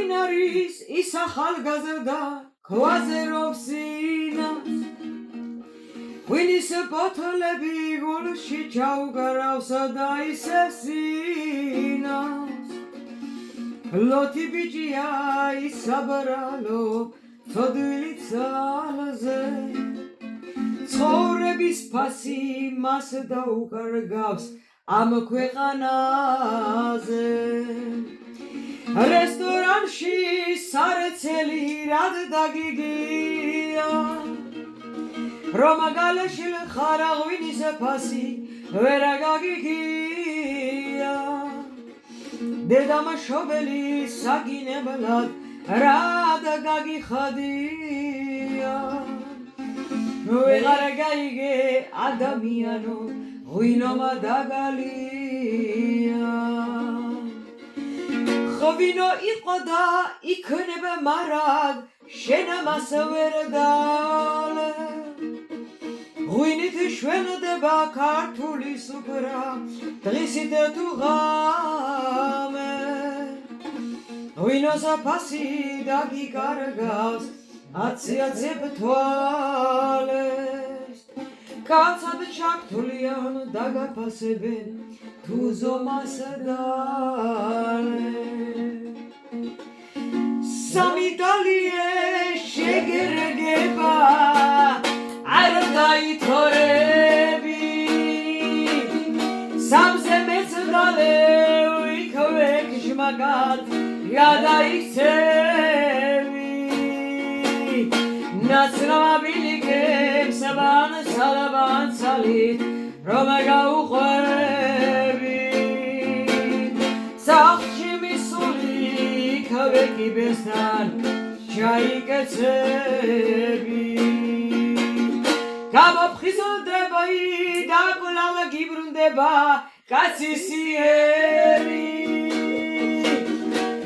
ვინ არის ის ახალგაზრდა ქვაზე რობს სინას ვინის ბოთლები გულში ჩაუგარავს და ისევ სინას ლოთი ბიჭია ის საბრალო ცოდვილი ძალზე ცხოვრების ფასი მას დაუკარგავს ამ ქვეყანაზე რესტორანში სარეცელი რად დაგიგია რომ გალეშილ ხარა ღვინის ფასი ვერ გაგიგია დედამშობელი საგინებლად რად გაგიხადია ვეღარ გაიგე ადამიანო ღვინომა დაგალია ღვინო იყო და იქნება მარად შენ ამას ვერ დალე ღვინით შვენდება ქართული სუფრა დღისით თუ ღამე ღვინოს ფასი დაგიკარგავს აცი ბთვალეს კაცად ჩართულიან დაგაფასებენ თუ ზომას დალე სამი დალიე შეგერგება არ დაითორები სამზე მეცდალე ვიქვე შმაგად გადაიქცევი ნაცნობილი გემსებან სალაბან ცალით რომ გაუყვები სახში მისული იქავე კიბესთან ჩაიკეცები გამოფხიზლდება და კვლავ გიბრუნდება კაცისიერი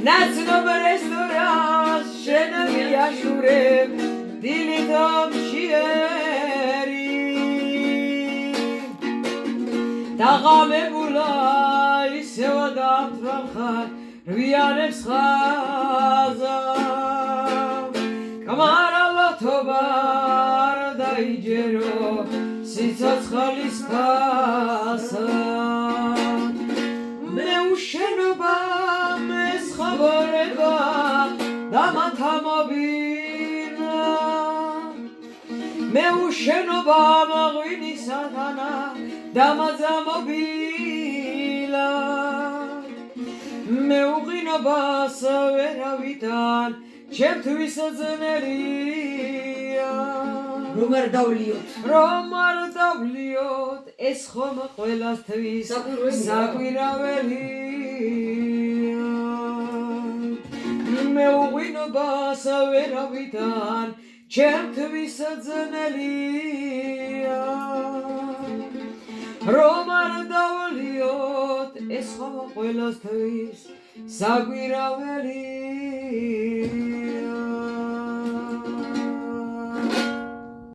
ნაცნობ რესტორანს შენ მიაშურებ დილით მშიერი დაღამებულა ისევ დამთვალხარ რვიანებს ხაზა კამარალათობა არ დაიჯერო სიცოცხლის ფასა მეუშენობა მესხაბორება დამათამობინა მეუშენობა მაღვინის სათანა დამაძამობილა მეუღინობას ვერავიდან ჩემთვის ძნელია რომ არ დავლიოთ ეს ხომ ყველასთვის საკვირაველია მეუღინობას ვერავიდან ჩემთვის ძნელია რომ არ დავლიოთ ეს ხომ ყველასთვის საკვირაველია